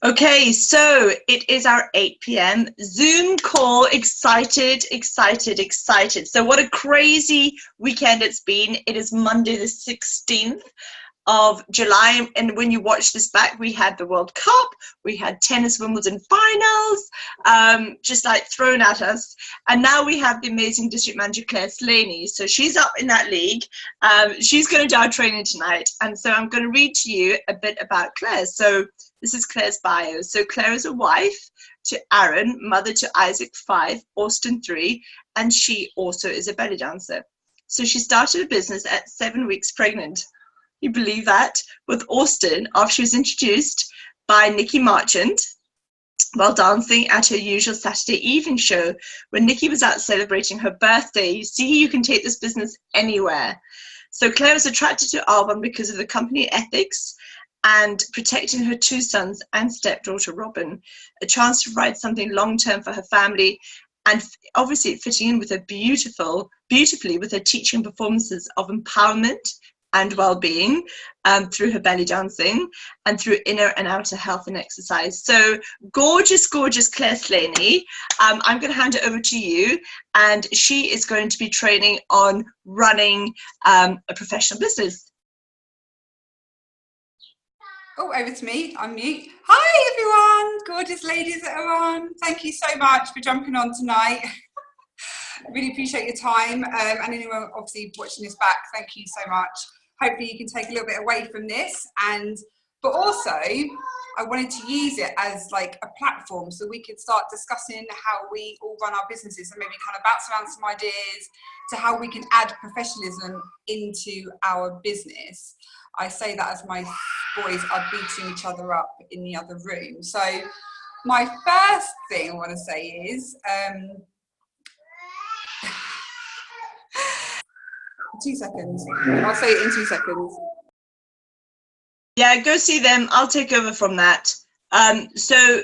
Okay, so it is our 8 p.m. Zoom call. Excited, excited, excited. So what a crazy weekend it's been. It is Monday the 16th of July, and when you watch this back, we had the World Cup, we had tennis Wimbledon finals, just like thrown at us, and now we have the amazing district manager Claire Slaney. So she's up in that league. She's going to do our training tonight, and so I'm going to read to you a bit about Claire. So this is Claire's bio. So Claire is a wife to Aaron, mother to Isaac 5, Austin 3, and she also is a belly dancer. So she started a business at 7 weeks pregnant. You believe that? With Austin, after she was introduced by Nikki Marchant while dancing at her usual Saturday evening show when Nikki was out celebrating her birthday. You see, you can take this business anywhere. So Claire was attracted to Arbonne because of the company ethics and protecting her 2 sons and stepdaughter Robin, a chance to provide something long-term for her family, and obviously fitting in with her beautifully with her teaching performances of empowerment and well-being through her belly dancing and through inner and outer health and exercise. So gorgeous, gorgeous Claire Slaney. I'm going to hand it over to you, and she is going to be training on running a professional business. Oh, over to me. I'm mute. Hi, everyone. Gorgeous ladies that are on. Thank you so much for jumping on tonight. Really appreciate your time. And anyone obviously watching this back, thank you so much. Hopefully you can take a little bit away from this, but also I wanted to use it as like a platform so we could start discussing how we all run our businesses and maybe kind of bounce around some ideas to how we can add professionalism into our business. I say that as my boys are beating each other up in the other room. So my first thing I want to say is 2 seconds. I'll say it in 2 seconds. Yeah, go see them. I'll take over from that. So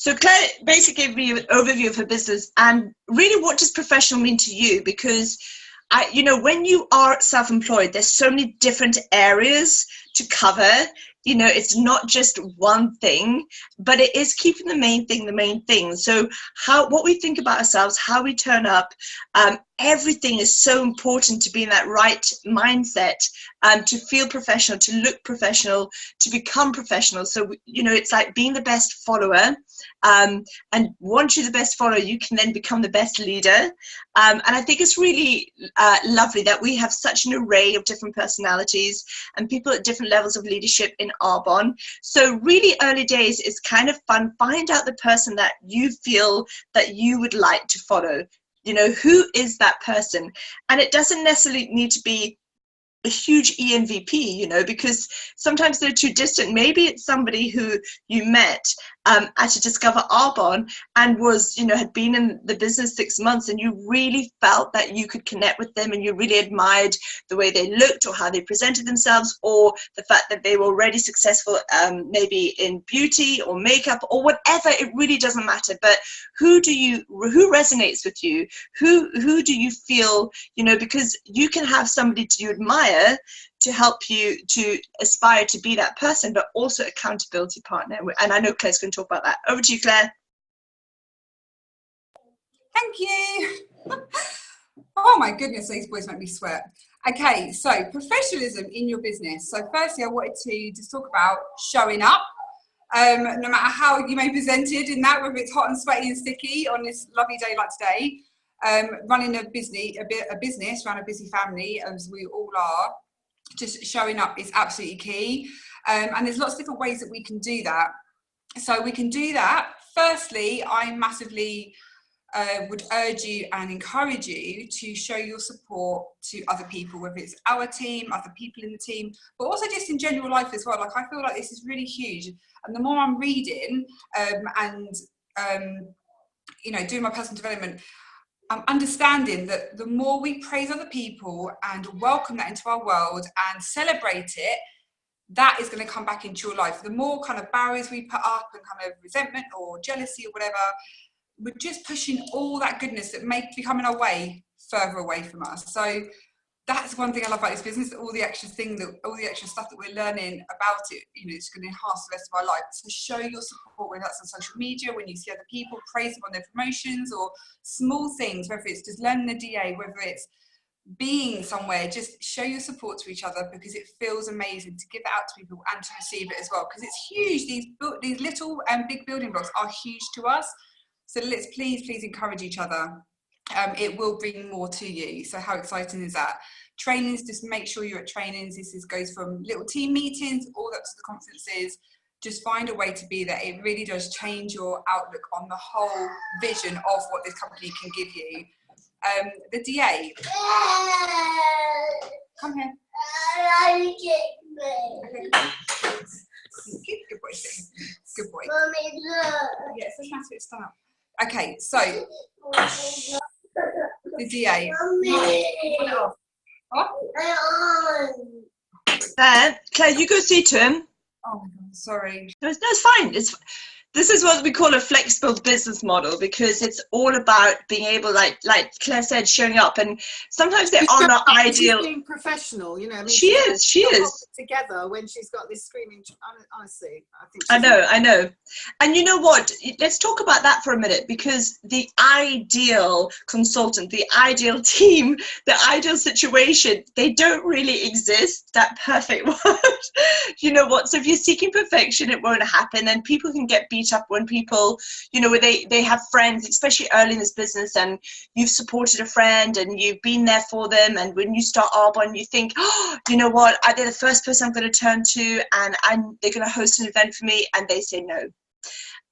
Claire basically gave me an overview of her business and really what does professional mean to you? Because when you are self-employed, there's so many different areas to cover. It's not just one thing, but it is keeping the main thing. So what we think about ourselves, how we turn up, everything is so important to be in that right mindset, to feel professional, to look professional, to become professional. So, it's like being the best follower. And once you're the best follower, you can then become the best leader. And I think it's really lovely that we have such an array of different personalities and people at different levels of leadership in Arbonne. So really early days is kind of fun. Find out the person that you feel that you would like to follow. Who is that person? And it doesn't necessarily need to be a huge EMVP, because sometimes they're too distant. Maybe it's somebody who you met at a Discover Arbonne and was, had been in the business 6 months, and you really felt that you could connect with them and you really admired the way they looked or how they presented themselves, or the fact that they were already successful, maybe in beauty or makeup or whatever. It really doesn't matter. But who resonates with you? Who do you feel, because you can have somebody you admire to help you to aspire to be that person, but also accountability partner. And I know Claire's going to talk about that. Over to you, Claire. Thank you. Oh my goodness, these boys make me sweat. Okay, so professionalism in your business. So firstly, I wanted to just talk about showing up. No matter how you may present it in that, whether it's hot and sweaty and sticky on this lovely day like today, running a business, run a busy family, as we all are, just showing up is absolutely key. And there's lots of different ways that we can do that. So we can do that. Firstly, I massively would urge you and encourage you to show your support to other people, whether it's our team, other people in the team, but also just in general life as well. Like, I feel like this is really huge. And the more I'm reading doing my personal development, I'm understanding that the more we praise other people and welcome that into our world and celebrate it, that is going to come back into your life. The more kind of barriers we put up and kind of resentment or jealousy or whatever, we're just pushing all that goodness that may be coming our way further away from us. So that's one thing I love about this business, all the extra stuff that we're learning about it, you know, it's going to enhance the rest of our life. So show your support, whether that's on social media, when you see other people, praise them on their promotions, or small things, whether it's just learning the DA, whether it's being somewhere, just show your support to each other, because it feels amazing to give that out to people and to receive it as well, because it's huge. These little and big building blocks are huge to us. So let's please encourage each other. It will bring more to you. So how exciting is that? Trainings, just make sure you're at trainings. Goes from little team meetings all up to the conferences. Just find a way to be there. It really does change your outlook on the whole vision of what this company can give you. The DA. Come here. Okay, good boy. Good boy. Yes, let's matter it. Stand up. Okay, so the DA. Claire, you go see to him. Oh my God, sorry. No, it's fine. This is what we call a flexible business model, because it's all about being able, like Claire said, showing up. And sometimes they are not ideal. She's being professional, you know. I mean, she is together when she's got this screaming. Honestly, I think. I know. And you know what? Let's talk about that for a minute, because the ideal consultant, the ideal team, the ideal situation, they don't really exist. That perfect word. You know what? So if you're seeking perfection, it won't happen, and people can get beat up when people, you know, they have friends, especially early in this business, and you've supported a friend and you've been there for them, and when you start Arbonne, you think, oh, you know what, they're the first person I'm going to turn to, and they're going to host an event for me, and they say no.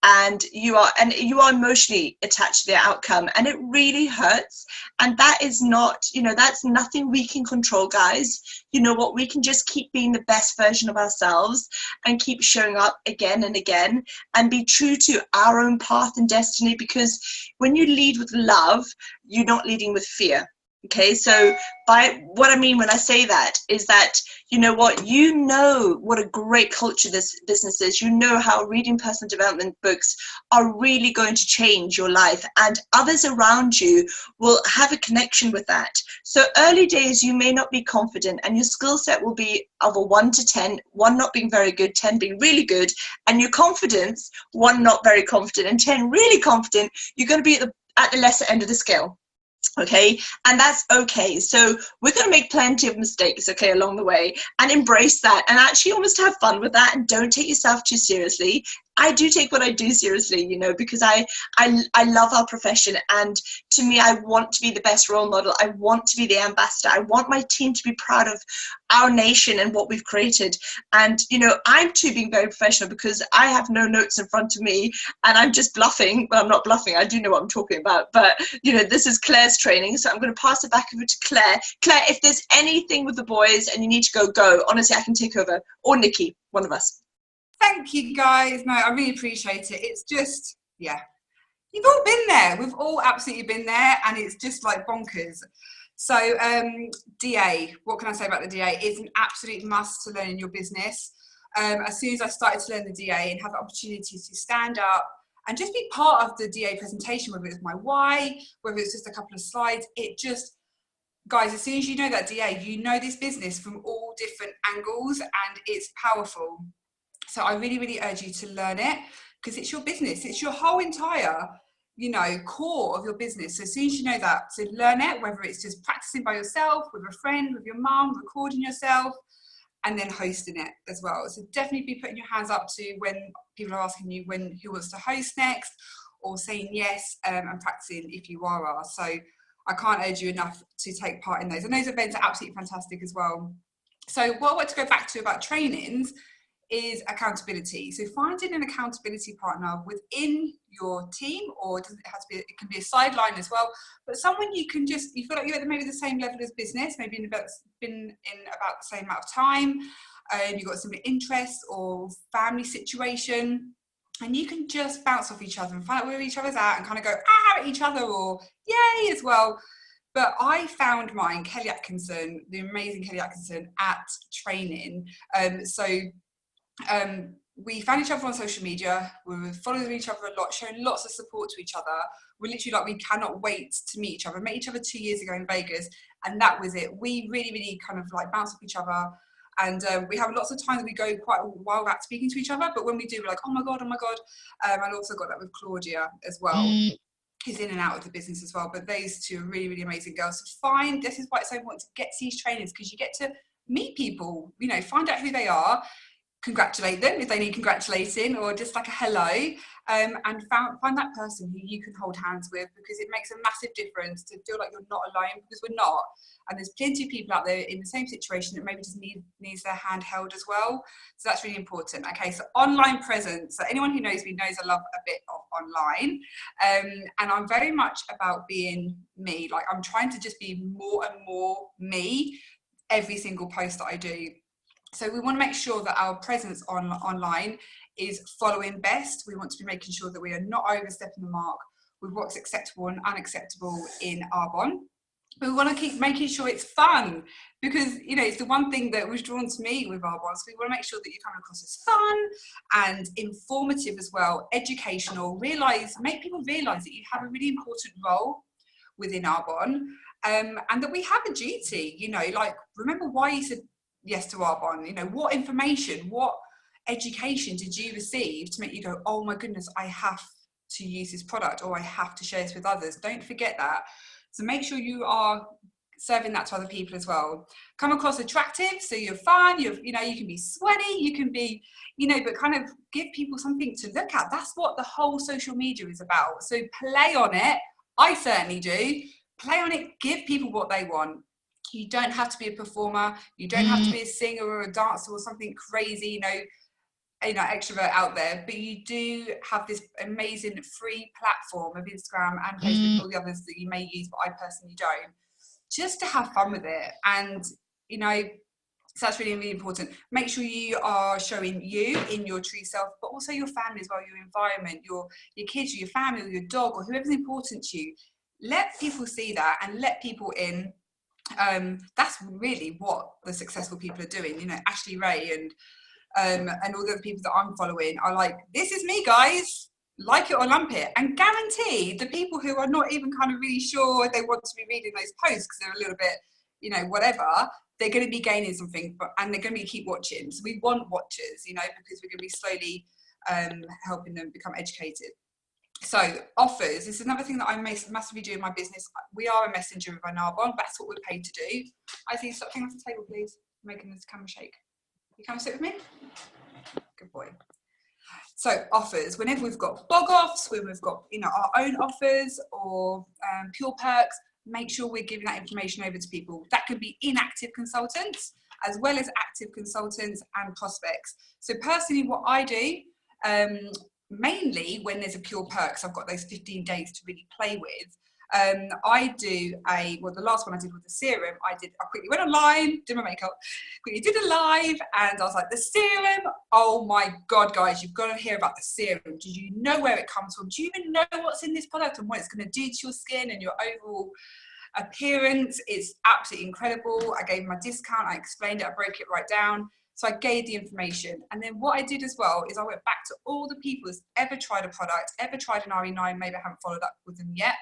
And you are emotionally attached to the outcome, and it really hurts. And that is not, you know, that's nothing we can control, guys. You know what, we can just keep being the best version of ourselves and keep showing up again and again and be true to our own path and destiny, because when you lead with love, you're not leading with fear. Okay, so by what I mean when I say that is that, you know what a great culture this business is. You know how reading personal development books are really going to change your life, and others around you will have a connection with that. So early days, you may not be confident, and your skill set will be of a 1 to 10, 1 not being very good, 10 being really good, and your confidence, 1 not very confident and 10 really confident. You're going to be at the lesser end of the scale. Okay, and that's okay. So we're going to make plenty of mistakes, okay, along the way, and embrace that, and actually almost have fun with that, and don't take yourself too seriously. I do take what I do seriously, you know, because I love our profession, and to me, I want to be the best role model. I want to be the ambassador. I want my team to be proud of our nation and what we've created. And, you know, I'm too being very professional, because I have no notes in front of me and I'm just bluffing. Well, I'm not bluffing. I do know what I'm talking about, but, you know, this is Claire's training. So I'm going to pass it back over to Claire. Claire, if there's anything with the boys and you need to go. Honestly, I can take over. Or Nikki, one of us. Thank you, guys. No, I really appreciate it. It's just, yeah, you've all been there. We've all absolutely been there, and it's just like bonkers. So DA, what can I say about the DA? It's an absolute must to learn in your business. As soon as I started to learn the DA and have the opportunity to stand up and just be part of the DA presentation, whether it's my why, whether it's just a couple of slides, it just, guys, as soon as you know that DA, you know this business from all different angles, and it's powerful. So I really, really urge you to learn it, because it's your business. It's your whole entire, you know, core of your business. So as soon as you know that, so learn it, whether it's just practicing by yourself, with a friend, with your mum, recording yourself, and then hosting it as well. So definitely be putting your hands up to when people are asking you who wants to host next, or saying yes, and practicing if you are. So I can't urge you enough to take part in those. And those events are absolutely fantastic as well. So what I want to go back to about trainings is accountability. So finding an accountability partner within your team, or it doesn't have to be, it can be a sideline as well, but someone you feel like you're at maybe the same level as business, maybe been in about the same amount of time, and you've got similar interests or family situation, and you can just bounce off each other and find out where each other's at and kind of go at each other, or yay as well. But I found mine, Kelly Atkinson, the amazing Kelly Atkinson, at training. we found each other on social media. We were following each other a lot, showing lots of support to each other. We're literally like, we cannot wait to meet each other. We met each other 2 years ago in Vegas, and that was it. We really, really kind of like bounce off each other. And we have lots of times we go quite a while without speaking to each other, but when we do, we're like, oh my God. I also got that with Claudia as well. Who's in and out of the business as well. But those two are really, really amazing girls. So this is why it's so important to get to these trainings, because you get to meet people, you know, find out who they are, congratulate them if they need congratulating, or just like a hello, and find that person who you can hold hands with, because it makes a massive difference to feel like you're not alone, because we're not. And there's plenty of people out there in the same situation that maybe just needs their hand held as well. So that's really important. Okay, so online presence. So anyone who knows me knows I love a bit of online, and I'm very much about being me. Like, I'm trying to just be more and more me every single post that I do. So we want to make sure that our presence online is following best. We want to be making sure that we are not overstepping the mark with what's acceptable and unacceptable in Arbonne. But we want to keep making sure it's fun, because, you know, it's the one thing that was drawn to me with Arbonne. So we want to make sure that you come across as fun and informative as well, educational, make people realise that you have a really important role within Arbonne, and that we have a duty, you know, like, remember why you said yes to Arbonne. You know, what information, what education did you receive to make you go, oh my goodness, I have to use this product, or I have to share this with others? Don't forget that. So make sure you are serving that to other people as well. Come across attractive, so you're fun, you know, you can be sweaty, you can be, you know, but kind of give people something to look at. That's what the whole social media is about. So play on it. I certainly do. Play on it, give people what they want. You don't have to be a performer. You don't have to be a singer or a dancer or something crazy, you know, extrovert out there. But you do have this amazing free platform of Instagram and Facebook and all the others that you may use, but I personally don't. Just to have fun with it. And, you know, so that's really, really important. Make sure you are showing you in your true self, but also your family as well, your environment, your kids, or your family, or your dog, or whoever's important to you. Let people see that and let people in. That's really what the successful people are doing. You know, Ashley Ray and all the other people that I'm following are like, this is me, guys, like it or lump it. And guarantee the people who are not even kind of really sure they want to be reading those posts because they're a little bit, you know, whatever, they're going to be gaining something, and they're going to keep watching. So we want watchers, you know, because we're going to be slowly helping them become educated. So offers, this is another thing that I massively do in my business. We are a messenger of an Arbonne. That's what we're paid to do. I see, stop thing off the table, please. I'm making this camera shake. You come sit with me? Good boy. So offers, whenever we've got blog offs, when we've got, you know, our own offers or pure perks, make sure we're giving that information over to people. That could be inactive consultants as well as active consultants and prospects. So personally, what I do, mainly when there's a pure perks, I've got those 15 days to really play with. I do the last one I did with the serum, I quickly went online, did my makeup, quickly did a live, and I was like, the serum, oh my God, guys, you've got to hear about the serum. Do you know where it comes from? Do you even know what's in this product and what it's going to do to your skin and your overall appearance? It's absolutely incredible. I gave my discount, I explained it, I broke it right down. So I gave the information. And then what I did as well is I went back to all the people who's ever tried a product, ever tried an RE9, maybe I haven't followed up with them yet.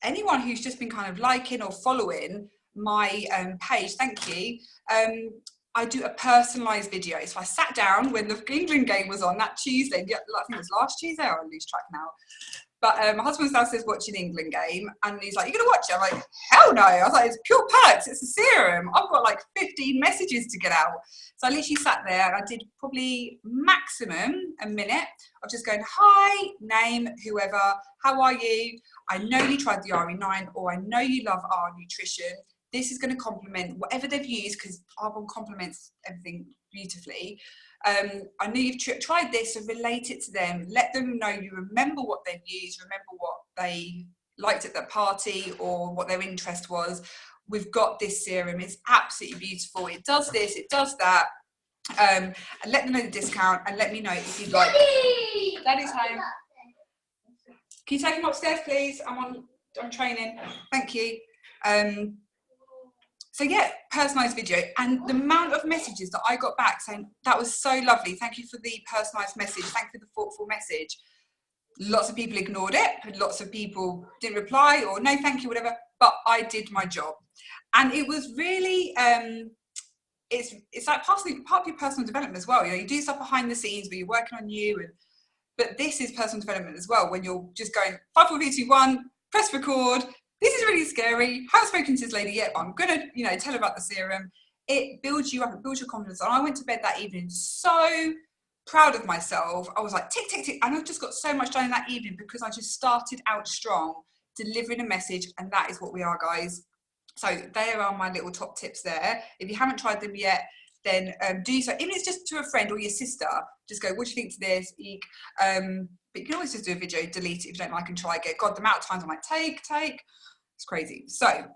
Anyone who's just been kind of liking or following my page, thank you. I do a personalised video. So I sat down when the England game was on that Tuesday. I think it was last Tuesday, I lose track now. But my husband's downstairs watching the England game, and he's like, "You're gonna watch it?" I'm like, "Hell no!" I was like, "It's pure perks. It's a serum. I've got like 15 messages to get out." So I literally sat there and I did probably maximum a minute of just going, "Hi, name, whoever, how are you? I know you tried the RE9, or I know you love our nutrition. This is going to complement whatever they've used, because Arbonne complements everything beautifully. I know you've tried this, so relate it to them. Let them know you remember what they've used, remember what they liked at that party or what their interest was. We've got this serum. It's absolutely beautiful. It does this, it does that. And let them know the discount, and let me know if you'd like." Daddy's home. Can you take him upstairs, please? I'm training. Thank you. So yeah, personalised video, and the amount of messages that I got back saying, that was so lovely, thank you for the personalised message, thank you for the thoughtful message. Lots of people ignored it, lots of people didn't reply or no thank you, whatever, but I did my job. And it was really, it's like part of your personal development as well. You know, you do stuff behind the scenes where you're working on you, but this is personal development as well, when you're just going 5, 4, 3, 2, 1, press record. This is really scary. Haven't spoken to this lady yet, but I'm gonna, you know, tell her about the serum. It builds you up, it builds your confidence. And I went to bed that evening so proud of myself. I was like, tick, tick, tick. And I just got so much done in that evening because I just started out strong, delivering a message. And that is what we are, guys. So there are my little top tips there. If you haven't tried them yet, then do so. Even if it's just to a friend or your sister, just go, what do you think to this? Eek. But you can always just do a video, delete it if you don't like, and try again. God, the amount of times I'm like, take. It's crazy. So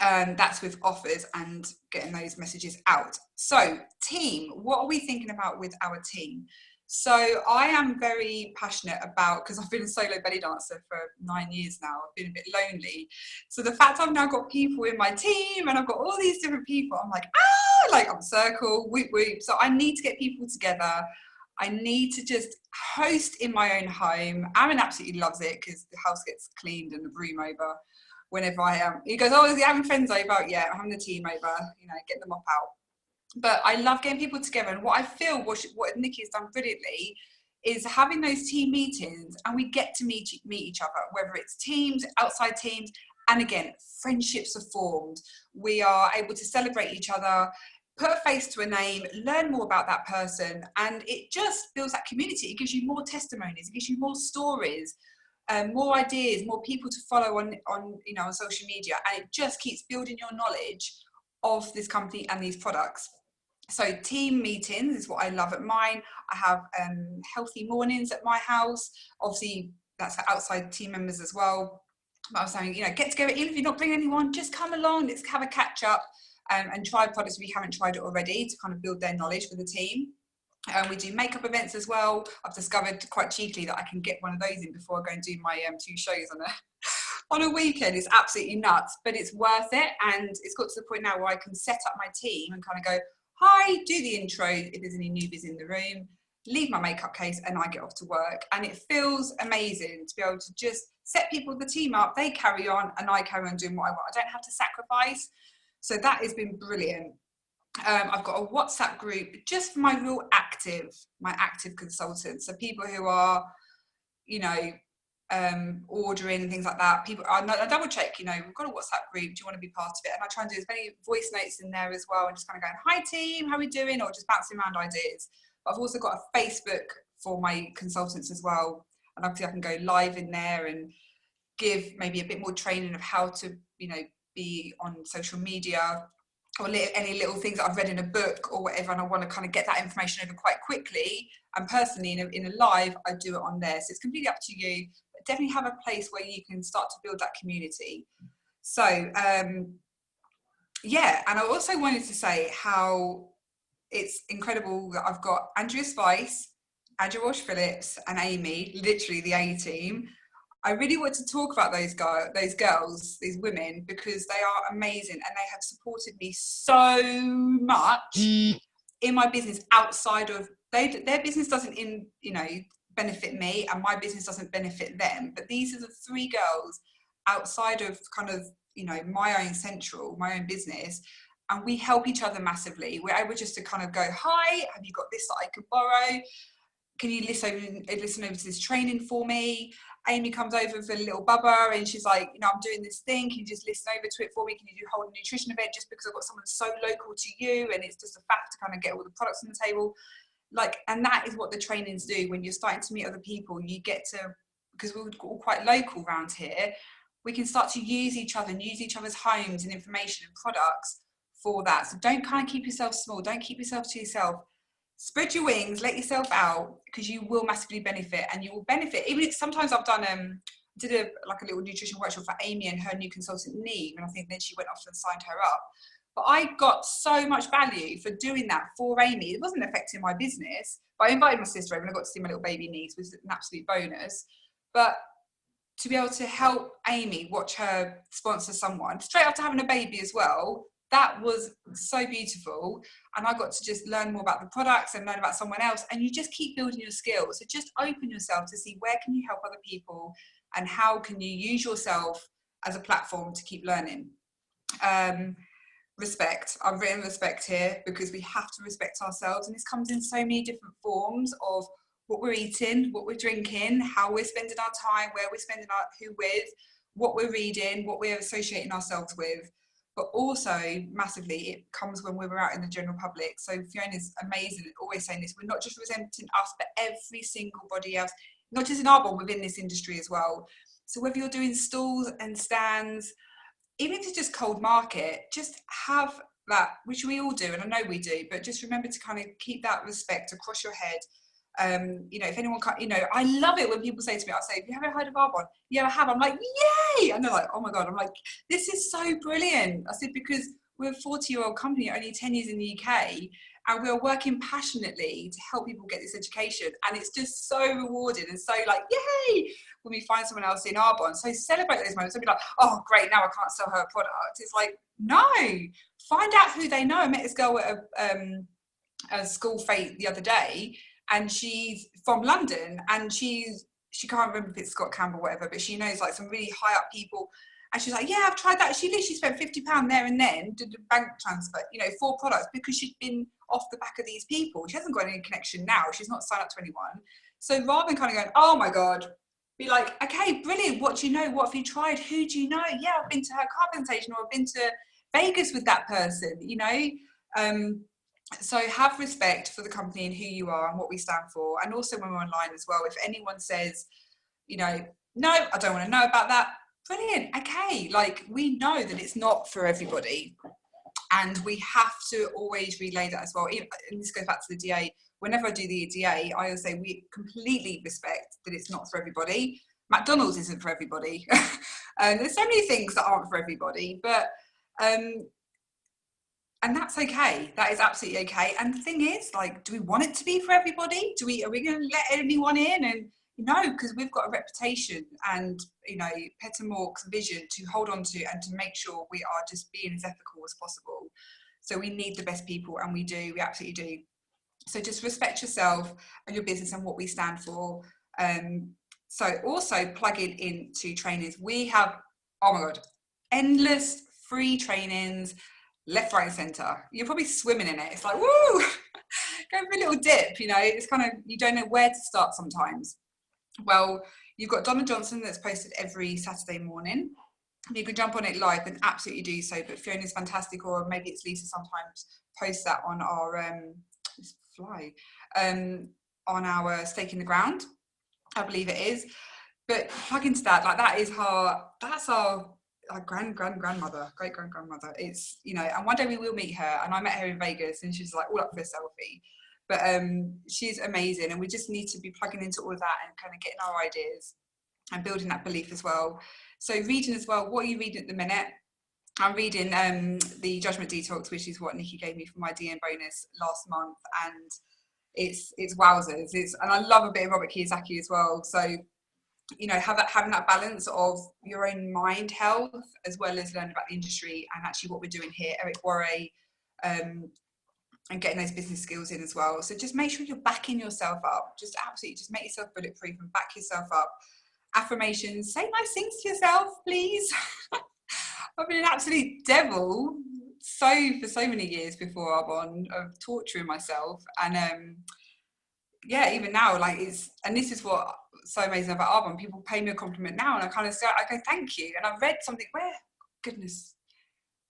that's with offers and getting those messages out. So team, what are we thinking about with our team? So I am very passionate about, because I've been a solo belly dancer for 9 years now, I've been a bit lonely. So the fact I've now got people in my team and I've got all these different people, I'm like, like I'm circle, whoop whoop. So I need to get people together. I need to just host in my own home. Aaron absolutely loves it because the house gets cleaned and the broom over whenever I am. He goes, oh, is he having friends over? Yeah, I'm having the team over, you know, get them up out. But I love getting people together. And what I feel, what Nikki has done brilliantly, is having those team meetings, and we get to meet each other, whether it's teams, outside teams, and again, friendships are formed. We are able to celebrate each other, put a face to a name, learn more about that person, and it just builds that community. It gives you more testimonies, it gives you more stories, more ideas, more people to follow on you know, on social media, and it just keeps building your knowledge of this company and these products. So team meetings is what I love at mine. I have healthy mornings at my house. Obviously, that's for outside team members as well. But I was saying, you know, get together, even if you're not bringing anyone, just come along, let's have a catch up and try products if you haven't tried it already, to kind of build their knowledge for the team. We do makeup events as well. I've discovered quite cheekily that I can get one of those in before I go and do my 2 shows on a weekend. It's absolutely nuts, but it's worth it. And it's got to the point now where I can set up my team and kind of go, hi, do the intro if there's any newbies in the room, leave my makeup case, and I get off to work. And it feels amazing to be able to just set people, the team up, they carry on, and I carry on doing what I want. I don't have to sacrifice. So that has been brilliant. I've got a WhatsApp group just for my active consultants. So people who are, you know, ordering and things like that. People, I double check, you know, we've got a WhatsApp group, do you want to be part of it? And I try and do as many voice notes in there as well, and just kind of going, hi team, how are we doing? Or just bouncing around ideas. But I've also got a Facebook for my consultants as well. And obviously I can go live in there and give maybe a bit more training of how to, you know, be on social media, or any little things that I've read in a book or whatever, and I want to kind of get that information over quite quickly. And personally, in a live, I do it on there. So it's completely up to you, but definitely have a place where you can start to build that community. So, yeah, and I also wanted to say how it's incredible that I've got Andrea Spice, Andrew Walsh Phillips, and Amy, literally the A team. I really want to talk about those girls, these women, because they are amazing and they have supported me so much in my business outside of, their business doesn't benefit me, and my business doesn't benefit them. But these are the 3 girls outside of kind of, you know, my own business, and we help each other massively. We're able just to kind of go, hi, have you got this that I could borrow? Can you listen over to this training for me? Amy comes over for a little bubba and she's like, you know, I'm doing this thing. Can you just listen over to it for me? Can you do a whole nutrition event just because I've got someone so local to you, and it's just a fact to kind of get all the products on the table. Like, and that is what the trainings do. When you're starting to meet other people, you get to, because we're all quite local around here, we can start to use each other and use each other's homes and information and products for that. So don't kind of keep yourself small. Don't keep yourself to yourself. Spread your wings, let yourself out, because you will massively benefit, and you will benefit. Even if sometimes I've done did a little nutrition workshop for Amy and her new consultant Neve, and I think then she went off and signed her up. But I got so much value for doing that for Amy. It wasn't affecting my business, but I invited my sister over and I got to see my little baby niece, which was an absolute bonus. But to be able to help Amy watch her sponsor someone straight after having a baby as well, that was so beautiful. And I got to just learn more about the products and learn about someone else. And you just keep building your skills. So just open yourself to see where can you help other people and how can you use yourself as a platform to keep learning. Respect. I've written respect here because we have to respect ourselves, and this comes in so many different forms of what we're eating, what we're drinking, how we're spending our time, where we're spending our who with, what we're reading, what we're associating ourselves with. But also massively it comes when we're out in the general public. So Fiona's amazing, always saying this, we're not just resenting us but every single body else, not just in Arbonne, within this industry as well. So whether you're doing stalls and stands, even if it's just cold market, just have that, which we all do, and I know we do, but just remember to kind of keep that respect across your head. You know, if anyone can't, you know, I love it when people say to me, I'll say, have you ever heard of Arbonne? Yeah, I have. I'm like, yay! And they're like, oh my God. I'm like, this is so brilliant. I said, because we're a 40-year-old company, only 10 years in the UK, and we're working passionately to help people get this education. And it's just so rewarding and so like, yay, when we find someone else in Arbonne. So celebrate those moments. Don't be like, oh, great, now I can't sell her a product. It's like, no, find out who they know. I met this girl at a school fete the other day, and she's from London, and she can't remember if it's Scott Campbell or whatever, but she knows like some really high up people. And she's like, yeah, I've tried that. She literally spent £50 there and then, did a bank transfer, you know, 4 products, because she'd been off the back of these people. She hasn't got any connection now. She's not signed up to anyone. So rather than kind of going, oh my God, be like, okay, brilliant. What do you know? What have you tried? Who do you know? Yeah, I've been to her car presentation, or I've been to Vegas with that person, you know? So have respect for the company and who you are and what we stand for. And also when we're online as well, if anyone says, you know, no, I don't want to know about that, brilliant. Okay, like we know that it's not for everybody, and we have to always relay that as well. And this goes back to the DA. Whenever I do the DA, I always say we completely respect that it's not for everybody. McDonald's isn't for everybody. There's so many things that aren't for everybody, but and that's okay. That is absolutely okay. And the thing is, like, do we want it to be for everybody? Are we going to let anyone in? And no, because we've got a reputation and, you know, Petamork's vision to hold on to and to make sure we are just being as ethical as possible. So we need the best people, and we absolutely do. So just respect yourself and your business and what we stand for. So also plugging into trainings. We have, oh my God, endless free trainings, left, right, and centre. You're probably swimming in it. It's like, woo, go for a little dip, you know. It's kind of, you don't know where to start sometimes. Well, you've got Donna Johnson that's posted every Saturday morning. You can jump on it live and absolutely do so, but Fiona's fantastic, or maybe it's Lisa sometimes posts that on our on our Stake in the Ground, I believe it is. But plug into that, like that's our grandmother, great grandmother. It's, you know, and one day we will meet her, and I met her in Vegas and she's like all up for a selfie. But she's amazing, and we just need to be plugging into all of that and kind of getting our ideas and building that belief as well. So reading as well, what are you reading at the minute? I'm reading the Judgment Detox, which is what Nikki gave me for my DM bonus last month, and it's wowzers. And I love a bit of Robert Kiyosaki as well. So, you know, having that balance of your own mind health as well as learning about the industry and actually what we're doing here, Eric Worre, and getting those business skills in as well. So just make sure you're backing yourself up. Just absolutely, just make yourself bulletproof and back yourself up. Affirmations, say nice things to yourself, please. I've been an absolute devil for so many years before Arbonne of torturing myself, and yeah, even now, like and this is what so amazing about Arbonne. People pay me a compliment now, and I kind of say, I go, thank you. And I read something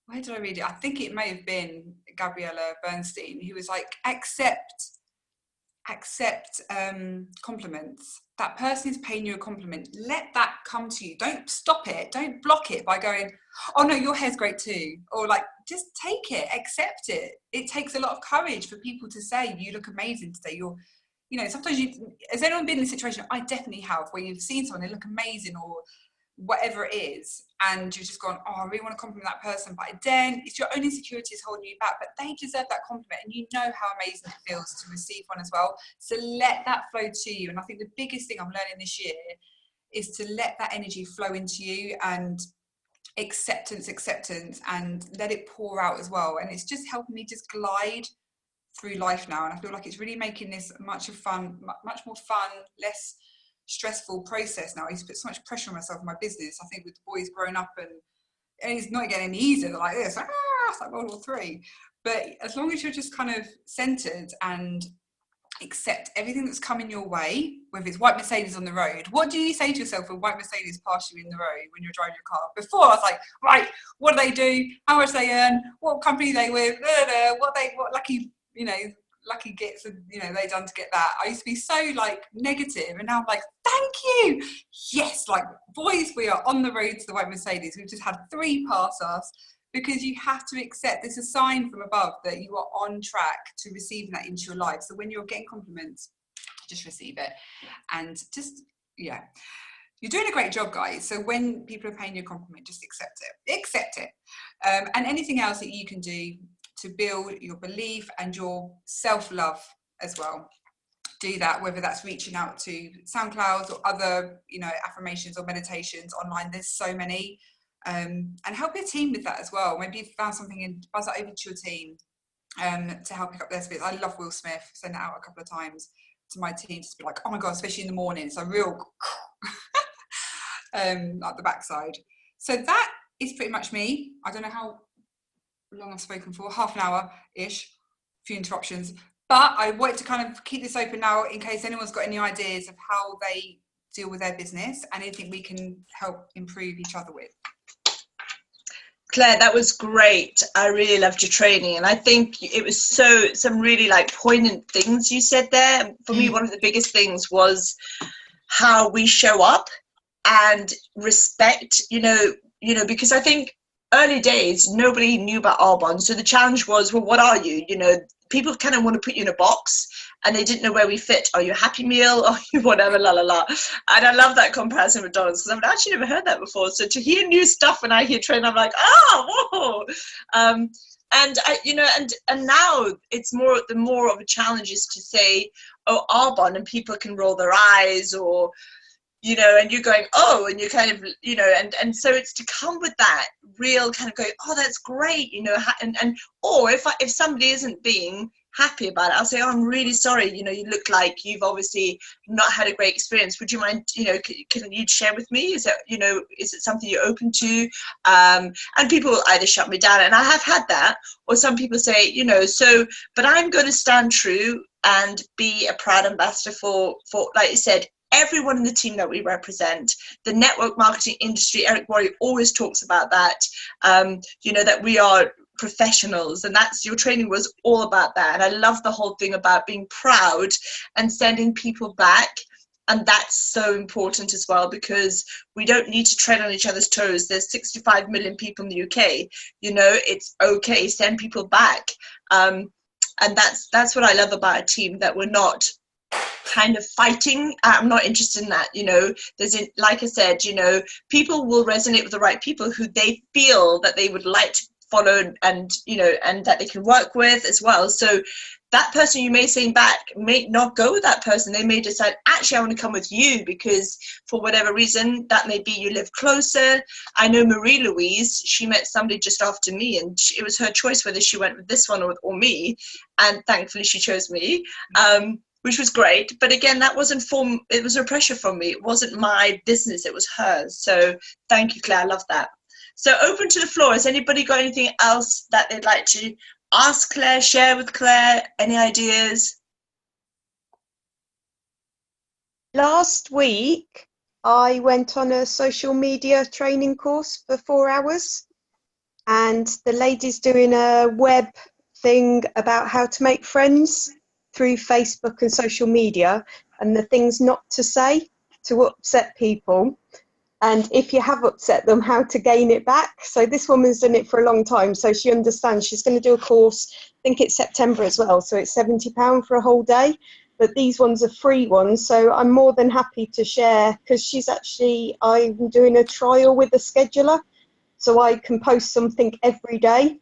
where did I read it? I think it may have been Gabriella Bernstein, who was like, accept compliments. That person is paying you a compliment. Let that come to you. Don't stop it. Don't block it by going, oh no, your hair's great too. Or like, just take it, accept it. It takes a lot of courage for people to say, you look amazing today. You're, you know, sometimes has anyone been in a situation, I definitely have, where you've seen someone, they look amazing or whatever it is, and you've just gone, oh, I really want to compliment that person, but then it's your own insecurities holding you back, but they deserve that compliment, and you know how amazing it feels to receive one as well. So let that flow to you. And I think the biggest thing I'm learning this year is to let that energy flow into you, and acceptance, and let it pour out as well. And it's just helping me just glide through life now. And I feel like it's really making this much more fun, less stressful process now. I used to put so much pressure on myself in my business. I think with the boys growing up, and it's not getting any easier. They're like this, it's like World War III. But as long as you're just kind of centered and accept everything that's coming your way, whether it's white Mercedes on the road. What do you say to yourself when white Mercedes pass you in the road when you're driving your car? Before I was like, right, what do they do? How much they earn? What company they with? What lucky, lucky gets, they done to get that. I used to be so like negative, and now I'm like, thank you. Yes, like boys, we are on the road to the white Mercedes. We've just had 3 pass us. Because you have to accept, there's a sign from above that you are on track to receiving that into your life. So when you're getting compliments, just receive it. And just, yeah, you're doing a great job, guys. So when people are paying you a compliment, just accept it. And anything else that you can do to build your belief and your self-love as well. Do that, whether that's reaching out to SoundCloud or other, affirmations or meditations online. There's so many. And help your team with that as well. Maybe you've found something and buzz that over to your team to help pick up their spirits. I love Will Smith. Send it out a couple of times to my team, just be like, oh my God, especially in the morning. It's a real like the backside. So that is pretty much me. I don't know how long I've spoken for, half an hour-ish, a few interruptions. But I wanted to kind of keep this open now in case anyone's got any ideas of how they deal with their business and anything we can help improve each other with. Claire, that was great. I really loved your training, and I think it was some really like poignant things you said there. For me, one of the biggest things was how we show up and respect, because I think early days nobody knew about Arbonne, so the challenge was, well, what are you? People kind of want to put you in a box, and they didn't know where we fit. Are you a Happy Meal? Are you whatever, la la la? And I love that comparison with McDonald's, because I've actually never heard that before. So to hear new stuff when I hear training, I'm like, whoa. And I, and now it's the more of a challenge is to say, oh, Arbonne, and people can roll their eyes, or and you're going, oh, and you kind of, and so it's to come with that real kind of going, oh, that's great, and or if somebody isn't being happy about it, I'll say, oh, I'm really sorry, you look like you've obviously not had a great experience. Would you mind, can you share with me? Is it something you're open to? And people either shut me down, and I have had that, or some people say, but I'm going to stand true and be a proud ambassador for, like you said, everyone in the team that we represent. The network marketing industry, Eric Worre always talks about that, that we are professionals, and that's your training was all about that. And I love the whole thing about being proud and sending people back. And that's so important as well, because we don't need to tread on each other's toes. There's 65 million people in the UK, it's okay, send people back. And that's what I love about a team, that we're not kind of fighting. I'm not interested in that. Like I said, people will resonate with the right people who they feel that they would like to follow, and and that they can work with as well. So that person you may send back may not go with that person. They may decide, actually, I want to come with you, because for whatever reason, that may be you live closer. I know Marie Louise, she met somebody just after me, and it was her choice whether she went with this one or me, and thankfully she chose me. Which was great. But again, that wasn't it was a pressure from me. It wasn't my business, it was hers. So thank you, Claire, I love that. So open to the floor. Has anybody got anything else that they'd like to ask Claire, share with Claire, any ideas? Last week, I went on a social media training course for 4 hours, and the lady's doing a web thing about how to make friends through Facebook and social media, and the things not to say to upset people, and if you have upset them, how to gain it back. So this woman's done it for a long time, so she understands. She's going to do a course, I think it's September as well, so it's £70 for a whole day, but these ones are free ones, so I'm more than happy to share, because I'm doing a trial with a scheduler, so I can post something every day.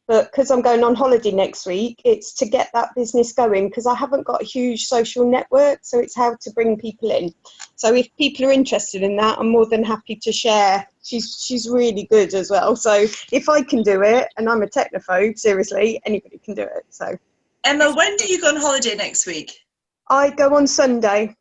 But because I'm going on holiday next week, it's to get that business going, because I haven't got a huge social network, so it's how to bring people in. So if people are interested in that, I'm more than happy to share she's really good as well. So if I can do it, and I'm a technophobe, seriously, anybody can do it. So Emma, when do you go on holiday next week? I go on Sunday.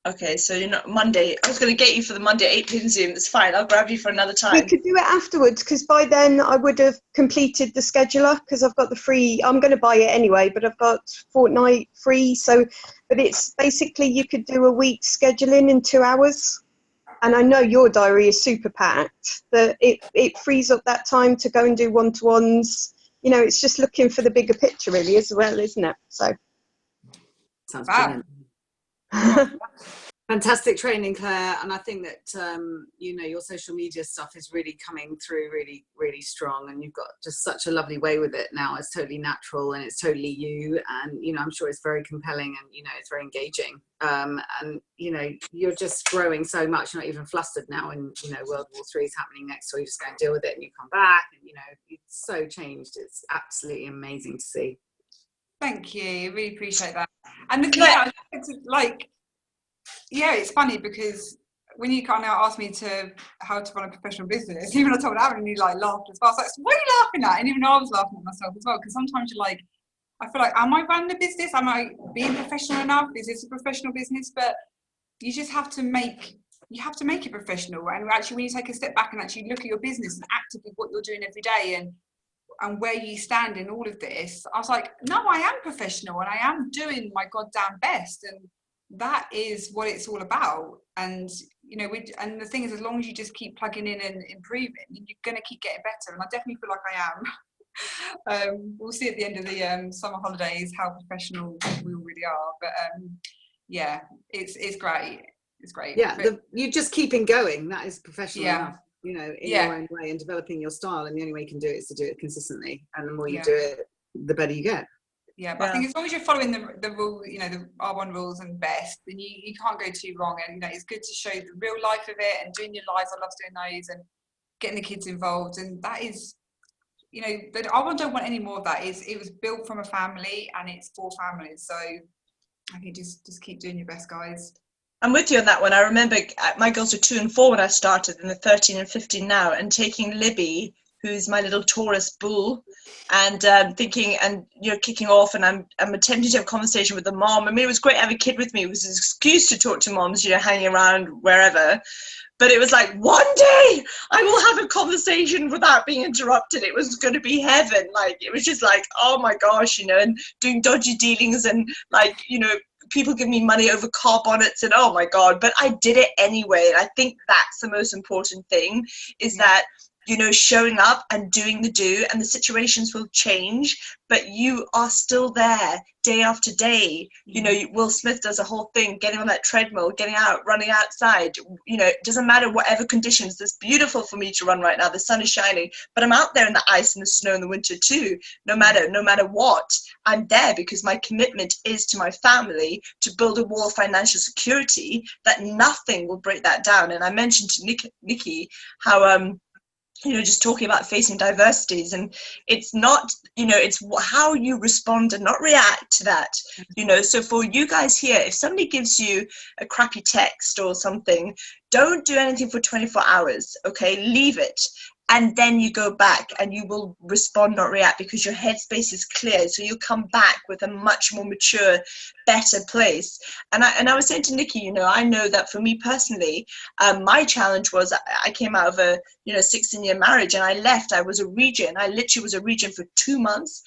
Okay, so you're not Monday. I was going to get you for the Monday 8 p.m. Zoom. That's fine. I'll grab you for another We time. could do it afterwards, because by then I would have completed the scheduler, because I've got the free. I'm going to buy it anyway, but I've got fortnight free. So, but it's basically you could do a week scheduling in 2 hours. And I know your diary is super packed. That it frees up that time to go and do one-to-ones. You know, it's just looking for the bigger picture, really, as well, isn't it? So. Sounds Wow. brilliant. Fantastic training, Claire, and I think that you know, your social media stuff is really coming through really, really strong, and you've got just such a lovely way with it now. It's totally natural and it's totally you, and you know, I'm sure it's very compelling, and you know, it's very engaging, and you know, you're just growing so much. You're not even flustered now, and you know, World War III is happening next door. You just go and deal with it, and you come back, and you know, it's so changed. It's absolutely amazing to see. Thank you, really appreciate that. And yeah, yeah, it's funny because when you kind of asked me how to run a professional business, even I told Aaron, he like laughed as well. I was like, what are you laughing at? And even I was laughing at myself as well, because sometimes you're like, I feel like, am I running a business? Am I being professional enough? Is this a professional business? But you just have to make it professional. And actually, when you take a step back and actually look at your business and actively what you're doing every day and where you stand in all of this, I was like, no, I am professional and I am doing my goddamn best. And that is what it's all about. And you know, and the thing is, as long as you just keep plugging in and improving, you're going to keep getting better. And I definitely feel like I am. We'll see at the end of the summer holidays how professional we really are. But yeah, it's great. It's great. Yeah, you just keeping going. That is professional enough. You know, in Yeah. your own way and developing your style. And the only way you can do it is to do it consistently. And the more you Yeah. do it, the better you get. Yeah, but I think as long as you're following the rule, you know, the R1 rules and best, then you can't go too wrong. And you know, it's good to show the real life of it and doing your lives. I love doing those and getting the kids involved. And that is, you know, the R1 don't want any more of that. It was built from a family and it's for families. So I think just keep doing your best, guys. I'm with you on that one. I remember my girls were 2 and 4 when I started, and they're 13 and 15 now, and taking Libby, who's my little Taurus bull, and thinking, and you're kicking off, and I'm attempting to have a conversation with the mom. I mean, it was great to have a kid with me. It was an excuse to talk to moms, you know, hanging around wherever. But it was like, one day I will have a conversation without being interrupted. It was going to be heaven. Like, it was just like, oh my gosh, you know, and doing dodgy dealings and like, you know, people give me money over car bonnets and oh my God, but I did it anyway. And I think that's the most important thing is that, you know, showing up and doing the do, and the situations will change, but you are still there day after day. You know, Will Smith does a whole thing, getting on that treadmill, getting out, running outside. You know, it doesn't matter whatever conditions. It's beautiful for me to run right now. The sun is shining, but I'm out there in the ice and the snow in the winter too. No matter what, I'm there because my commitment is to my family to build a wall of financial security that nothing will break that down. And I mentioned to Nikki how you know, just talking about facing diversities, and it's not, you know, it's how you respond and not react to that, you know. So for you guys here, if somebody gives you a crappy text or something, don't do anything for 24 hours, okay? Leave it. And then you go back and you will respond, not react, because your headspace is clear. So you'll come back with a much more mature, better place. And I was saying to Nikki, you know, I know that for me personally, my challenge was I came out of a, you know, 16-year marriage, and I left. I was a regent. I literally was a regent for 2 months.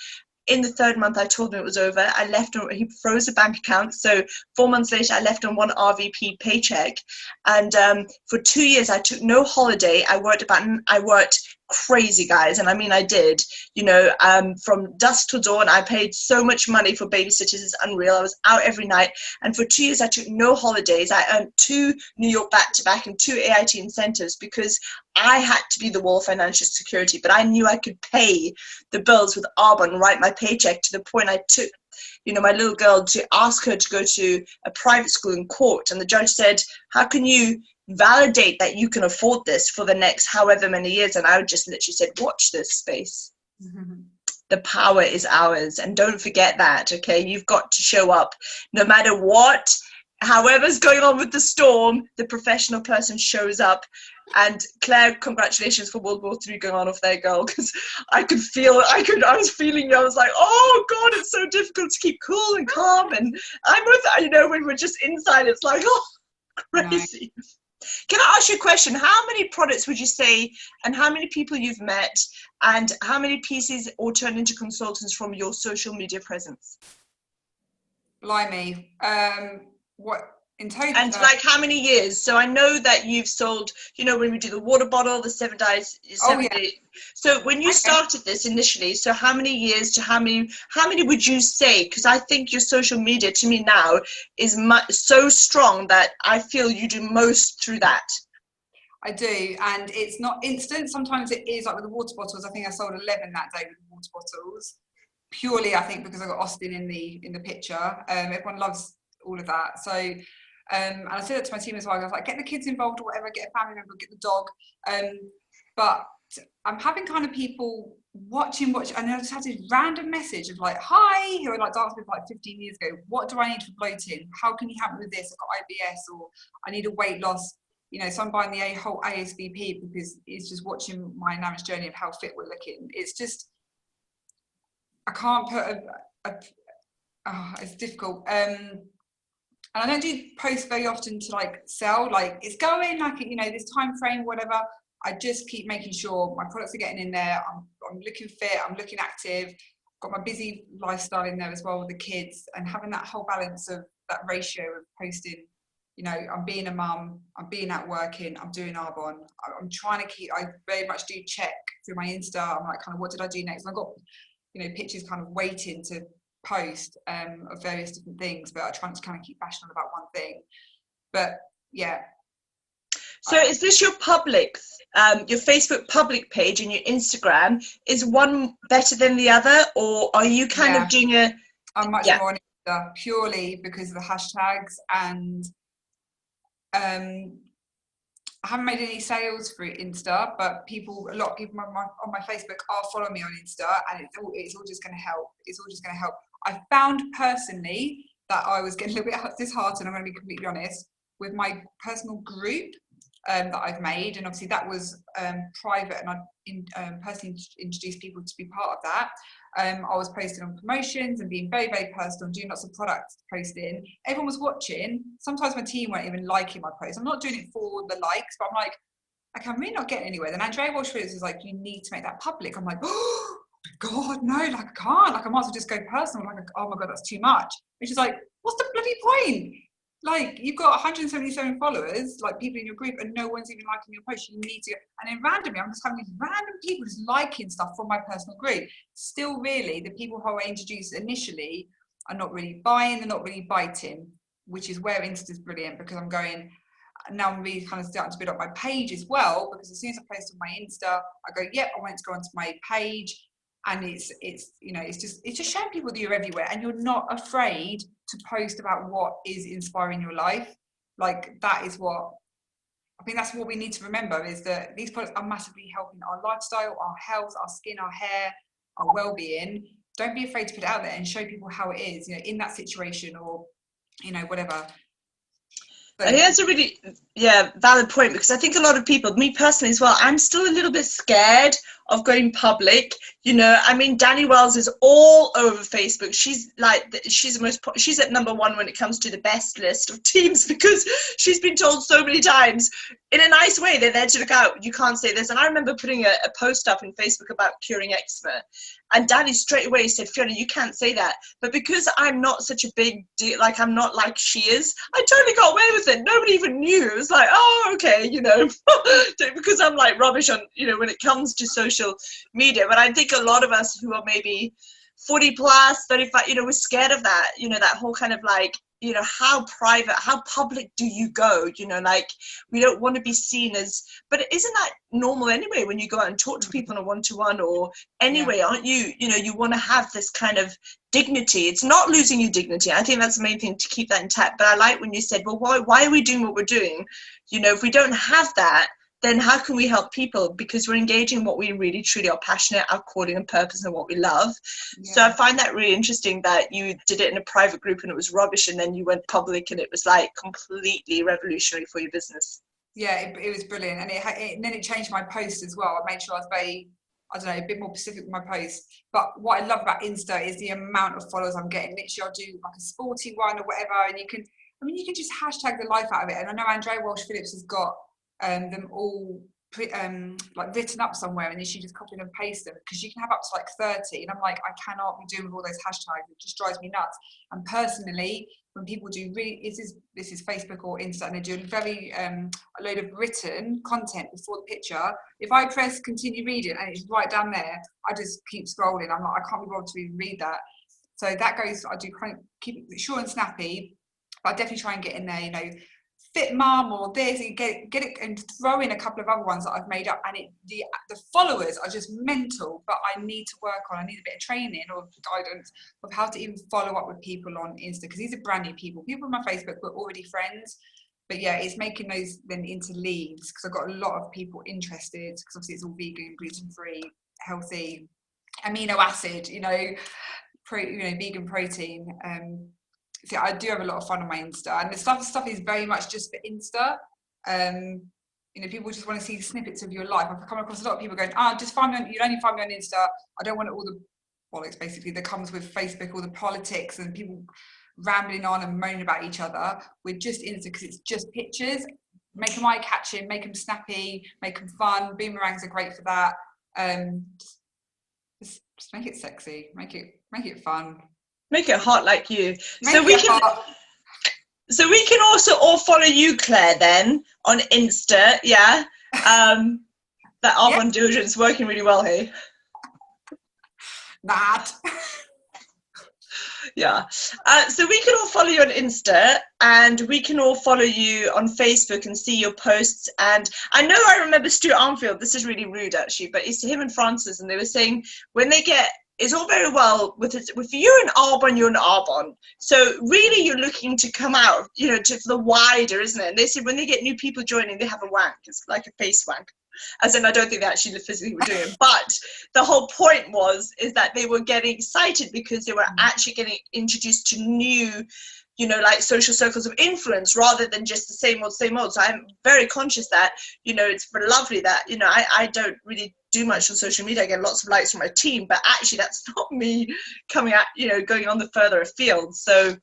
In the 3rd month, I told him it was over. I left, he froze the bank account. So 4 months later, I left on one RVP paycheck. And for 2 years, I took no holiday. I worked crazy, guys. And I mean, I did, you know, from dusk till dawn. I paid so much money for babysitters. It's unreal. I was out every night. And for 2 years, I took no holidays. I earned 2 New York back-to-back and 2 AIT incentives because I had to be the wall of financial security, but I knew I could pay the bills with Arbonne, write my paycheck, to the point I took, you know, my little girl to ask her to go to a private school in court. And the judge said, how can you validate that you can afford this for the next however many years? And I just literally said, watch this space. The power is ours. And don't forget that, okay? You've got to show up no matter what. However's going on with the storm, the professional person shows up And Claire, congratulations for World War III going on off there, girl, because I was feeling you. I was like, oh God, it's so difficult to keep cool and calm. And I'm with, when we're just inside, it's like, oh, crazy. Can I ask you a question? How many products would you say, and how many people you've met, and how many pieces or turned into consultants from your social media presence? Blimey. What in total? And like how many years? So I know that you've sold, when we do the water bottle, the 7 days, 7 days. So when you started this initially, so how many years to how many would you say? Because I think your social media to me now is so strong that I feel you do most through that. I do, and it's not instant. Sometimes it is, like with the water bottles. I think I sold 11 that day with the water bottles. Purely, I think, because I got Austin in the picture. Everyone loves all of that. So, and I said it to my team as well. I was like, get the kids involved or whatever, get a family member, get the dog. But I'm having kind of people watch, and I just had this random message of like, hi, who I like danced with like 15 years ago. What do I need for bloating? How can you help me with this? I've got IBS, or I need a weight loss. So I'm buying the whole ASVP because it's just watching my Nana's journey of how fit we're looking. It's just, I can't put it's difficult. And I don't do posts very often to like sell, like it's going like, this time frame, whatever. I just keep making sure my products are getting in there. I'm looking fit, I'm looking active, got my busy lifestyle in there as well with the kids, and having that whole balance of that ratio of posting, I'm being a mum, I'm being out working, I'm doing Arbonne. I'm trying to I very much do check through my Insta. I'm like, kind of, what did I do next? And I've got, pictures kind of waiting to post of various different things, but I try to kind of keep passionate about one thing. But yeah. So is this your public, your Facebook public page and your Instagram, is one better than the other, or are you kind of doing a... I'm much more on Insta purely because of the hashtags, and I haven't made any sales through Insta, but a lot of people on my Facebook are following me on Insta, and it's all just going to help. It's all just going to help. I found personally that I was getting a little bit disheartened, I'm going to be completely honest, with my personal group that I've made, and obviously that was private, and I personally introduced people to be part of that. I was posting on promotions and being very, very personal, doing lots of product posting. Everyone was watching. Sometimes my team weren't even liking my posts. I'm not doing it for the likes, but I'm like, okay, I'm really not getting anywhere. Then Andrea Walsh-Phillips was like, you need to make that public. I'm like, oh God, no, like I can't. Like I might as well just go personal. Like, oh my God, that's too much. And she's like, what's the bloody point? Like, you've got 177 followers, like people in your group, and no one's even liking your post. You need to, and then randomly, I'm just having these random people just liking stuff from my personal group. Still, really, the people who I introduced initially are not really buying, they're not really biting, which is where Insta's brilliant, because I'm going, now I'm really kind of starting to build up my page as well, because as soon as I post on my Insta, I go, yep, I want to go onto my page. And it's just showing people that you're everywhere, and you're not afraid to post about what is inspiring your life. Like, that is what I think, that's what we need to remember, is that these products are massively helping our lifestyle, our health, our skin, our hair, our well-being. Don't be afraid to put it out there and show people how it is, in that situation, or whatever. I think that's a really valid point, because I think a lot of people, me personally as well, I'm still a little bit scared of going public. I mean, Danny Wells is all over Facebook. She's she's at number one when it comes to the best list of teams, because she's been told so many times in a nice way, they're there to look out, you can't say this. And I remember putting a post up in Facebook about curing eczema, and Danny straight away said, Fiona, you can't say that. But because I'm not such a big deal, like I'm not like she is, I totally got away with it. Nobody even knew. It was like, oh, okay, because I'm like rubbish on, when it comes to social media. But I think a lot of us who are maybe 40 plus, 35, we're scared of that, that whole kind of like, how private, how public do you go? Like, we don't want to be seen as, but isn't that normal anyway when you go out and talk to people on a one-to-one, or anyway, aren't you? You want to have this kind of dignity. It's not losing your dignity. I think that's the main thing, to keep that intact. But I like when you said, well, why are we doing what we're doing? If we don't have that, then how can we help people? Because we're engaging in what we really truly are passionate, our calling and purpose, and what we love. Yeah. So I find that really interesting that you did it in a private group and it was rubbish, and then you went public and it was like completely revolutionary for your business. Yeah, it was brilliant, and then it changed my post as well. I made sure I was very, I don't know, a bit more specific with my posts. But what I love about Insta is the amount of followers I'm getting. Literally, I'll do like a sporty one or whatever, and you can just hashtag the life out of it. And I know Andrea Walsh Phillips has got them all like written up somewhere, and then she just copy and paste them, because you can have up to like 30, and I'm like, I cannot be doing with all those hashtags. It just drives me nuts. And personally, when people do this is Facebook or Insta, and they do very a load of written content before the picture, if I press continue reading and it's right down there, I just keep scrolling. I'm like, I can't be bothered to even read that. So that goes, I do kind of keep it short and snappy, but I definitely try and get in there, you know, fit mum or this, and get it, and throw in a couple of other ones that I've made up, and the followers are just mental. But I need to work on, I need a bit of training or guidance of how to even follow up with people on Insta, because these are brand new people on my Facebook were already friends. But yeah, it's making those then into leads, because I've got a lot of people interested, because obviously it's all vegan, gluten-free, healthy, amino acid, you know, vegan protein. So I do have a lot of fun on my Insta, and the stuff is very much just for Insta. You know, people just want to see snippets of your life. I've come across a lot of people going, just find me on, you only find me on Insta. I don't want all the bollocks basically that comes with Facebook, all the politics and people rambling on and moaning about each other. With just Insta, because it's just pictures. Make them eye-catching, make them snappy, make them fun. Boomerangs are great for that. Just make it sexy, make it fun. Make it hot like you. So we can also all follow you, Claire, then on Insta. Yeah. That Arbonne deodorant is working really well here. That. Yeah. So we can all follow you on Insta, and we can all follow you on Facebook and see your posts. And I remember Stuart Armfield, this is really rude actually, but it's to him and Francis, and they were saying when they get, it's all very well with you and Arbonne, you're an Arbonne. So really you're looking to come out, you know, to the wider, isn't it? And they said when they get new people joining, they have a wank. It's like a face wank. As in, I don't think they actually physically were doing it. But the whole point is that they were getting excited because they were actually getting introduced to new, you know, like social circles of influence rather than just the same old, same old. So I'm very conscious that, you know, it's lovely that, you know, I don't really do much on social media. I get lots of likes from my team, but actually that's not me coming out, you know, going on the further afield. So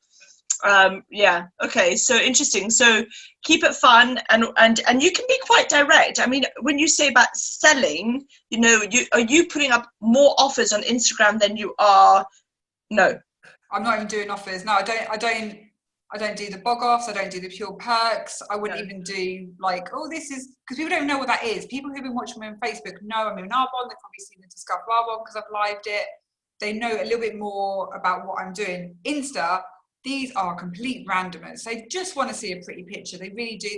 yeah, okay, so interesting. So keep it fun, and you can be quite direct. I mean, when you say about selling, you know, are you putting up more offers on Instagram than you are? No, I'm not even doing offers. No, I don't do the bog offs. I don't do the pure perks. I wouldn't even do like, this is, because people don't know what that is. People who've been watching me on Facebook know I'm in Arbonne. They've probably seen the Discover Arbonne because I've lived it. They know a little bit more about what I'm doing. Insta, these are complete randomers. They just want to see a pretty picture. They really do.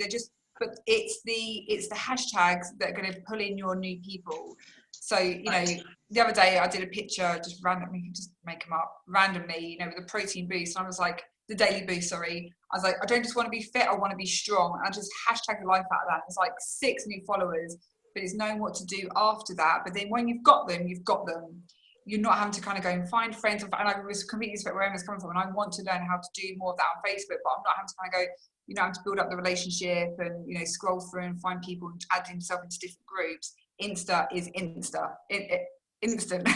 But it's the hashtags that are going to pull in your new people. So, you know, the other day I did a picture just randomly, just make them up randomly, you know, with a protein boost. And I was like, the daily boost, sorry. I was like, I don't just want to be fit, I want to be strong. And I just hashtag the life out of that. It's like 6 new followers, but it's knowing what to do after that. But then when you've got them, you've got them. You're not having to kind of go and find friends. And I was completely respect where Emma's coming from. And I want to learn how to do more of that on Facebook, but I'm not having to kind of go, you know, I have to build up the relationship and, you know, scroll through and find people and add himself into different groups. Insta is instant.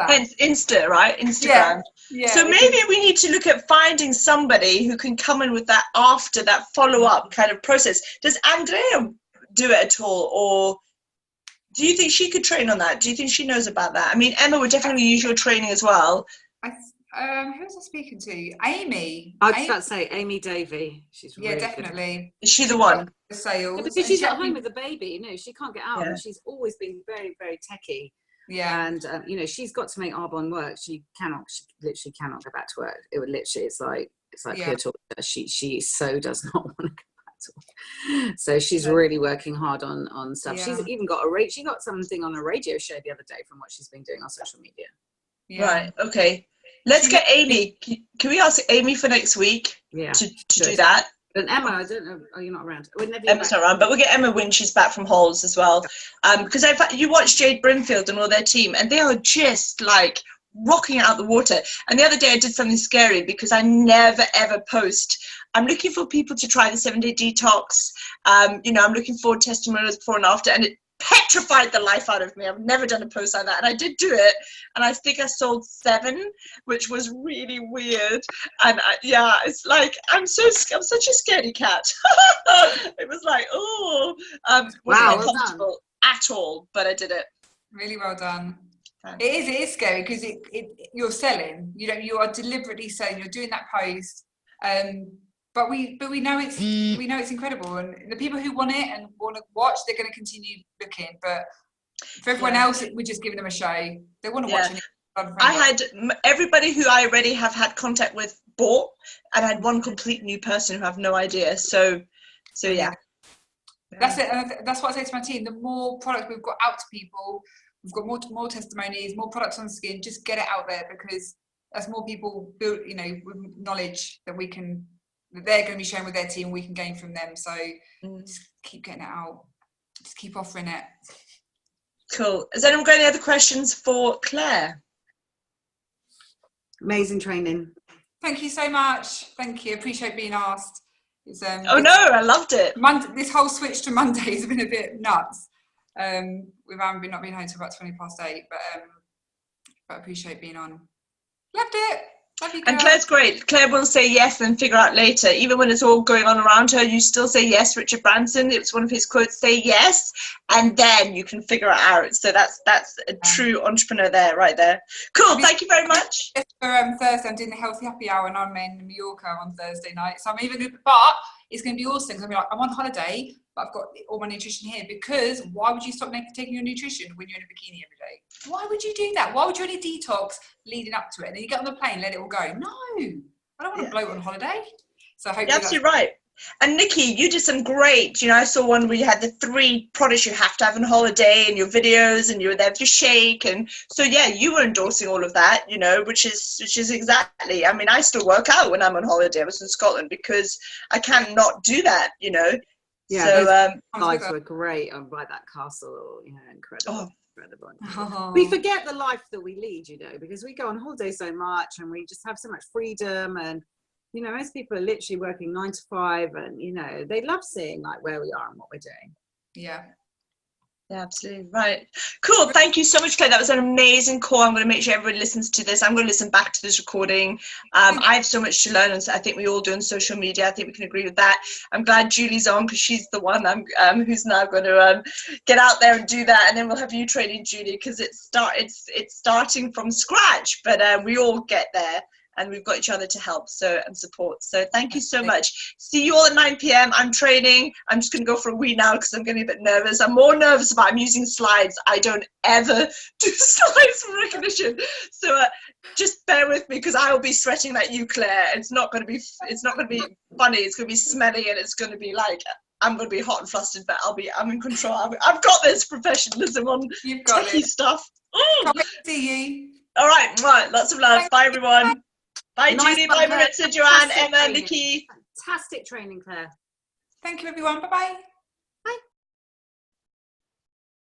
Hence Insta, right? Instagram. Yeah, so maybe we need to look at finding somebody who can come in with that after that follow-up kind of process. Does Andrea do it at all, or do you think she could train on that? Do you think she knows about that? I mean, Emma would definitely use your training as well. Who was I speaking to? Amy. I was about to say Amy Davey. She's really definitely. Is she the one? Sales. Yeah, because she's at home with the baby. You know, she can't get out. Yeah. And she's always been very, very techie. Yeah. And you know, she's got to make Arbonne work. She literally cannot go back to work. It would literally, it's like pure torture. She so does not want to go back to work. So she's really working hard on stuff. Yeah. She's even got she got something on a radio show the other day from what she's been doing on social media. Yeah. Right. Okay. Let's get Amy. Can we ask Amy for next week? Yeah. To do that. And Emma, I don't know. Are you not around? Emma's not around, but we'll get Emma when she's back from Halls as well. Because in fact, you watch Jade Brimfield and all their team, and they are just like rocking it out the water. And the other day I did something scary because I never ever post. I'm looking for people to try the 7-day detox. You know, I'm looking for testimonials before and after, and it petrified the life out of me. I've never done a post like that, and I did do it, and I think I sold 7, which was really weird. And yeah, it's like I'm such a scaredy cat. It was like, oh, wasn't well comfortable at all, but I did it. Really well done. It is scary because you're selling. You know, you are deliberately selling. You're doing that post, but we know it's incredible, and the people who want it and want to watch, they're going to continue looking. But for everyone else, we're just giving them a show. They want to watch it. I had everybody who I already have had contact with bought, and I had one complete new person who have no idea. So yeah. That's it. And that's what I say to my team. The more products we've got out to people, we've got more testimonies, more products on skin. Just get it out there, because as more people build, you know, with knowledge that they're going to be sharing with their team, we can gain from them. So just keep getting it out. Just keep offering it. Cool. Has anyone got any other questions for Claire? Amazing training. Thank you so much. Thank you. Appreciate being asked. I loved it. This whole switch to Monday has been a bit nuts. We've not been home till about 8:20, but I appreciate being on. Loved it. Love you, girl. And Claire's great. Claire will say yes and figure out later. Even when it's all going on around her, you still say yes. Richard Branson, it was one of his quotes, say yes, and then you can figure it out. So that's a true entrepreneur there, right there. Cool, thank you very much. For Thursday, I'm doing the Healthy Happy Hour, and I'm in Mallorca on Thursday night. So but it's going to be awesome, because I'm on holiday, but I've got all my nutrition here. Because why would you stop taking your nutrition when you're in a bikini every day? Why would you do that? Why would you only detox leading up to it? And then you get on the plane, let it all go. No, I don't want to bloat on holiday. So hopefully you're absolutely right. And Nikki, you did some great, I saw one where you had the 3 products you have to have on holiday, and your videos, and you were there with your shake. And so, yeah, you were endorsing all of that, which is exactly, I still work out when I'm on holiday. I was in Scotland because I can't not do that, Yeah, so, those slides were great by that castle, incredible. Oh. We forget the life that we lead, because we go on holiday so much, and we just have so much freedom, and most people are literally working 9 to 5, and they love seeing like where we are and what we're doing. Yeah, absolutely right. Cool. Thank you so much, Claire. That was an amazing call. I'm going to make sure everybody listens to this. I'm going to listen back to this recording. I have so much to learn, and I think we all do on social media. I think we can agree with that. I'm glad Julie's on, because she's the one who's now going to get out there and do that, and then we'll have you training Julie, because it's starting from scratch, but we all get there. And we've got each other to help and support. So thank you so much. See you all at 9 p.m. I'm training. I'm just going to go for a wee now because I'm getting a bit nervous. I'm more nervous about I'm using slides. I don't ever do slides for recognition. So just bear with me, because I will be sweating like you, Claire. It's not going to be funny. It's going to be smelly, and it's going to be like, I'm going to be hot and flustered, but I'm in control. I've got this professionalism on techie stuff. Can't wait to see you. All right. Lots of love. Bye, everyone. Bye, Julie. Bye, Maritza, Joanne, Emma, Nikki. Fantastic training, Claire. Thank you, everyone. Bye-bye.